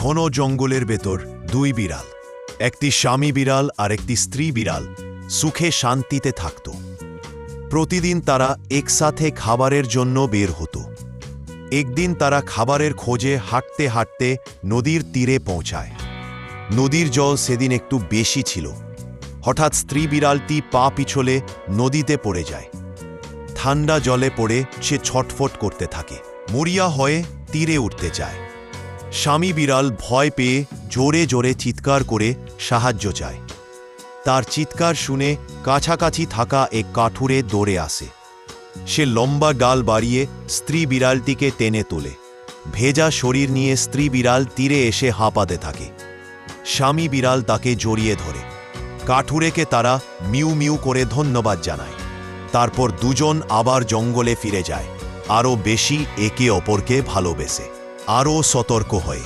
ঘন জঙ্গলের ভেতর দুই বিড়াল, একটি স্বামী বিড়াল আর একটি স্ত্রী বিড়াল সুখে শান্তিতে থাকত। প্রতিদিন তারা একসাথে খাবারের জন্য বের হতো। একদিন তারা খাবারের খোঁজে হাঁটতে হাঁটতে নদীর তীরে পৌঁছায়। নদীর জল সেদিন একটু বেশি ছিল। হঠাৎ স্ত্রী বিড়ালটি পা পিছলে নদীতে পড়ে যায়। ঠান্ডা জলে পড়ে সে ছটফট করতে থাকে, মরিয়া হয়ে তীরে উঠতে চায়। স্বামী বিড়াল ভয় পেয়ে জোরে জোরে চিৎকার করে সাহায্য চায়। তার চিৎকার শুনে কাছাকাছি থাকা এক কাঠুরে দৌড়ে আসে। সে লম্বা ডাল বাড়িয়ে স্ত্রী বিড়ালটিকে টেনে তোলে। ভেজা শরীর নিয়ে স্ত্রী বিড়াল তীরে এসে হাঁপাতে থাকে। স্বামী বিড়াল তাকে জড়িয়ে ধরে। কাঠুরেকে তারা মিউ মিউ করে ধন্যবাদ জানায়। তারপর দুজন আবার জঙ্গলে ফিরে যায়, আরও বেশি একে অপরকে ভালোবেসে, আরও সতর্ক হয়ে।